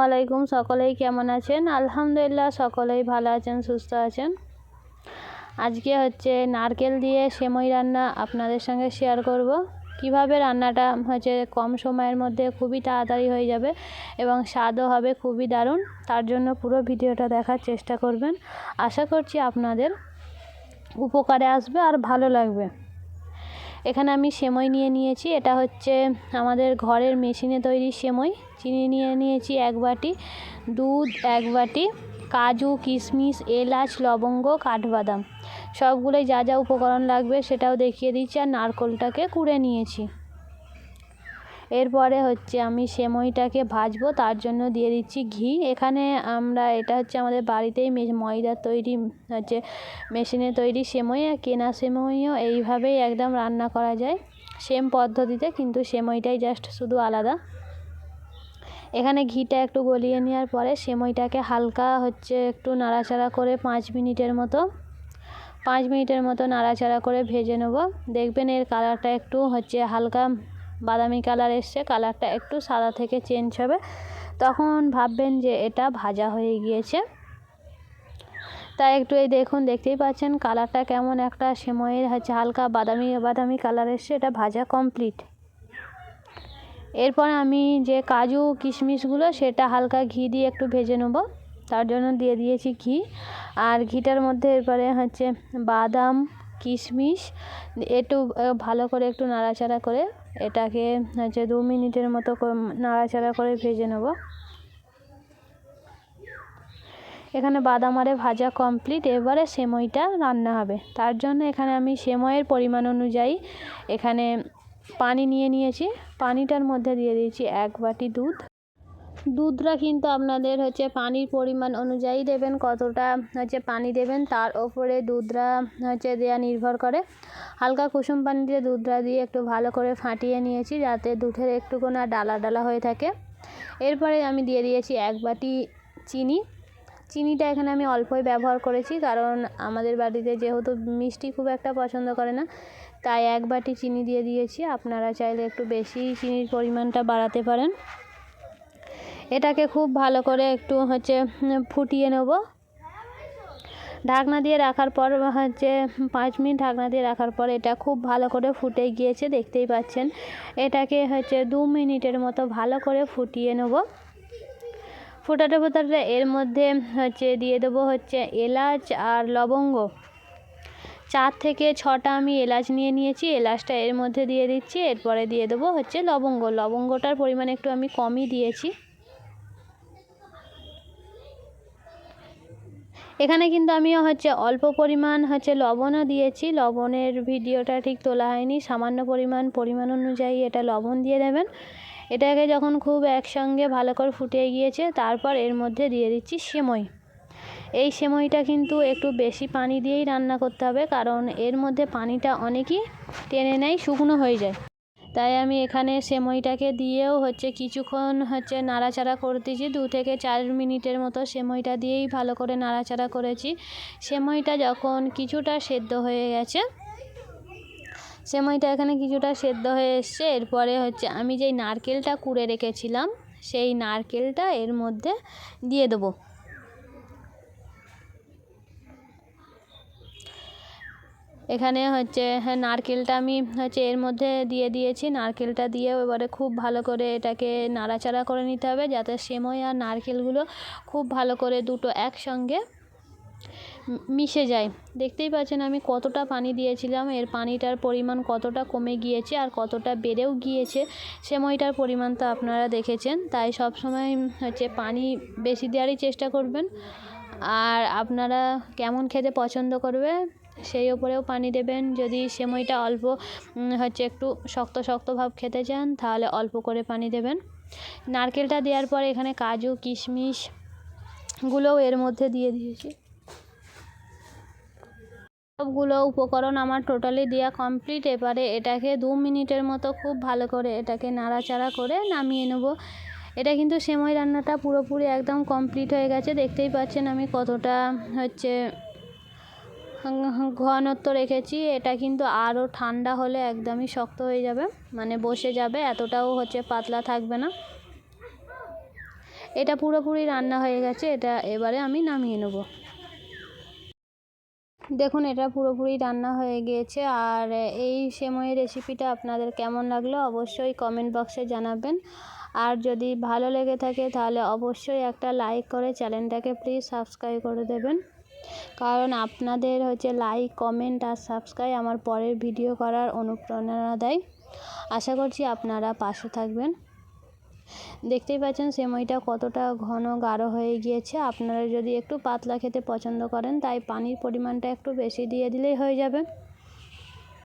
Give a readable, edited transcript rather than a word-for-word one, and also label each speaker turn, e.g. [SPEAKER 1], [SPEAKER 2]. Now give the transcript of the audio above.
[SPEAKER 1] আলাইকুম। সকলেই কেমন আছেন? আলহামদুলিল্লাহ সকলেই ভালো আছেন, সুস্থ আছেন। আজকে হচ্ছে নারকেল দিয়ে সেমই রান্না আপনাদের সঙ্গে শেয়ার করব। কিভাবে রান্নাটা কম সময়ের মধ্যে খুবই তাড়াতাড়ি হয়ে যাবে এবং স্বাদও হবে খুবই দারুণ। তার জন্য পুরো ভিডিওটা দেখার চেষ্টা করবেন। আশা করছি আপনাদের উপকারে আসবে আর ভালো লাগবে। এখানে আমি সেমই নিয়ে নিয়েছি। এটা হচ্ছে আমাদের ঘরের মেশিনে তৈরি সেমই। চিনি নিয়ে নিয়েছি 1 বাটি, দুধ 1 বাটি, কাজু, কিশমিশ, এলাচ, লবঙ্গ, কাঠবাদাম সবগুলোই যা যা উপকরণ লাগবে সেটাও দেখিয়ে দিচ্ছি। আর নারকেলটাকে কুড়ে নিয়েছি। এরপরে হচ্ছে আমি সেমইটাকে ভাজবো, তার জন্য দিয়ে দিচ্ছি ঘি। এখানে এটা হচ্ছে আমাদের বাড়িতেই ময়দার তৈরি মেশিনে তৈরি সেমই। আর কেনা সেমইও এইভাবেই একদম রান্না করা যায়, সেম পদ্ধতিতে, কিন্তু সেমইটাই জাস্ট শুধু আলাদা। এখানে ঘিটা একটু গলিয়ে নেওয়ার পরে সেমইটাকে হালকা একটু নাড়াচাড়া করে 5 মিনিটের মতো নাড়াচাড়া করে ভেজে নেব। দেখবেন এর কালারটা একটু হালকা বাদামি কালার এসছে, কালারটা একটু সাদা থেকে চেঞ্জ হবে, তখন ভাববেন যে এটা ভাজা হয়ে গিয়েছে। তাই একটু এই দেখুন, দেখতেই পাচ্ছেন কালারটা কেমন একটা সেমইয়ের হালকা বাদামি কালার এসছে। এটা ভাজা কমপ্লিট। এরপর আমি যে কাজু কিশমিশগুলো সেটা হালকা ঘি দিয়ে একটু ভেজে নেব, তার জন্য দিয়ে দিয়েছি ঘি। আর ঘিটার মধ্যে এরপরে বাদাম, কিশমিশ একটু ভালো করে একটু নাড়াচাড়া করে এটাকে 2 মিনিটের মতো নাড়াচাড়া করে ভেজে নেব। এখানে বাদাম আরে ভাজা কমপ্লিট। এবারে সেমইটা রান্না হবে, তার জন্য এখানে আমি সেমইয়ের পরিমাণ অনুযায়ী এখানে পানি নিয়ে নিয়েছি। পানিটার মধ্যে দিয়ে দিয়েছি 1 বাটি দুধ। দুধটা কিন্তু আপনাদের পানির পরিমাণ অনুযায়ী দেবেন, কতটা পানি দেবেন তার ওপরে দুধটা দেওয়া নির্ভর করে। হালকা কুসুম পানিতে দুধটা দিয়ে একটু ভালো করে ফাটিয়ে নিয়েছি, যাতে দুধের একটুকুনা ডালা ডালা হয়ে থাকে। এরপরে আমি দিয়ে দিয়েছি 1 বাটি চিনি। চিনিটা এখানে আমি অল্পই ব্যবহার করেছি, কারণ আমাদের বাড়িতে যেহেতু মিষ্টি খুব একটা পছন্দ করে না, তাই 1 বাটি চিনি দিয়ে দিয়েছি। আপনারা চাইলে একটু বেশি চিনির পরিমাণটা বাড়াতে পারেন। এটাকে খুব ভালো করে একটু ফুটিয়ে নেব। ঢাকনা দিয়ে রাখার পর 5 মিনিট ঢাকনা দিয়ে রাখার পর এটা খুব ভালো করে ফুটে গিয়েছে, দেখতেই পাচ্ছেন। এটাকে 2 মিনিটের মতো ভালো করে ফুটিয়ে নেব। ফোটাতে এর মধ্যে দিয়ে দেবো এলাচ আর লবঙ্গ। 4 থেকে 6টা আমি এলাচ নিয়ে নিয়েছি, এলাচটা এর মধ্যে দিয়ে দিচ্ছি। এরপরে দিয়ে দেবো লবঙ্গ। লবঙ্গটার পরিমাণ একটু আমি কমই দিয়েছি। এখানে কিন্তু আমি অল্প পরিমাণ লবণও দিয়েছি। লবণের ভিডিওটা ঠিক তোলা হয়নি। সামান্য পরিমাণ অনুযায়ী এটা লবণ দিয়ে দেবেন। এটাকে যখন খুব একসঙ্গে ভালো করে ফুটে গিয়েছে, তারপর এর মধ্যে দিয়ে দিচ্ছি সেমই। এই সেমইটা কিন্তু একটু বেশি পানি দিয়েই রান্না করতে হবে, কারণ এর মধ্যে পানিটা অনেকই টেনে নেয়, শুকনো হয়ে যায়। তাই আমি এখানে সেমইটাকে দিয়েও কিছুক্ষণ নাড়াচাড়া করতেছি। 2 থেকে 4 মিনিটের মতো সেমইটা দিয়েই ভালো করে নাড়াচাড়া করেছি। সেমইটা যখন কিছুটা সেদ্ধ হয়ে গেছে, সেমইটা এখানে কিছুটা সেদ্ধ হয়ে এসছে, এরপরে আমি যেই নারকেলটা কুড়ে রেখেছিলাম সেই নারকেলটা এর মধ্যে দিয়ে দেবো। এখানে নারকেলটা আমি এর মধ্যে দিয়ে দিয়েছি। নারকেলটা দিয়েও এবারে খুব ভালো করে এটাকে নাড়াচাড়া করে নিতে হবে, যাতে সেমই আর নারকেলগুলো খুব ভালো করে দুটো একসঙ্গে মিশে যায়। দেখতেই পাচ্ছেন আমি কতটা পানি দিয়েছিলাম, এর পানিটার পরিমাণ কতটা কমে গিয়েছে আর কতটা বেড়েও গিয়েছে। সেমইটার পরিমাণ তো আপনারা দেখেছেন। তাই সব সময় পানি বেশি দেওয়ারই চেষ্টা করবেন। আর আপনারা কেমন খেতে পছন্দ করবে সেই ওপরেও পানি দেবেন। যদি সেমইটা অল্প একটু শক্ত শক্ত ভাব খেতে চান, তাহলে অল্প করে পানি দেবেন। নারকেলটা দেওয়ার পর এখানে কাজু কিশমিশগুলোও এর মধ্যে দিয়ে দিয়েছি। সবগুলো উপকরণ আমার টোটালি দেওয়া কমপ্লিট। এবারে এটাকে 2 মিনিটের মতো খুব ভালো করে এটাকে নাড়াচাড়া করে নামিয়ে নেব। এটা কিন্তু সেমই রান্নাটা পুরোপুরি একদম কমপ্লিট হয়ে গেছে। দেখতেই পাচ্ছেন আমি কতটা ঘনত্ব রেখেছি। এটা কিন্তু আরও ঠান্ডা হলে একদমই শক্ত হয়ে যাবে, বসে যাবে, এতটাও পাতলা থাকবে না। এটা পুরোপুরি রান্না হয়ে গেছে, এটা এবারে আমি নামিয়ে নেব। দেখুন এটা পুরোপুরি রান্না হয়ে গিয়েছে। আর এই সেমইয়ের রেসিপিটা আপনাদের কেমন লাগলো অবশ্যই কমেন্ট বক্সে জানাবেন। আর যদি ভালো লেগে থাকে তাহলে অবশ্যই একটা লাইক করে চ্যানেলটাকে প্লিজ সাবস্ক্রাইব করে দেবেন, কারণ আপনাদের লাইক, কমেন্ট আর সাবস্ক্রাইব আমার পরের ভিডিও করার অনুপ্রেরণা দেয়। আশা করছি আপনারা পাশে থাকবেন। দেখতেই পাচ্ছেন সেমইটা কতটা ঘন গাঢ় হয়ে গিয়েছে। আপনারা যদি একটু পাতলা খেতে পছন্দ করেন তাই পানির পরিমাণটা একটু বেশি দিয়ে দিলেই হয়ে যাবে।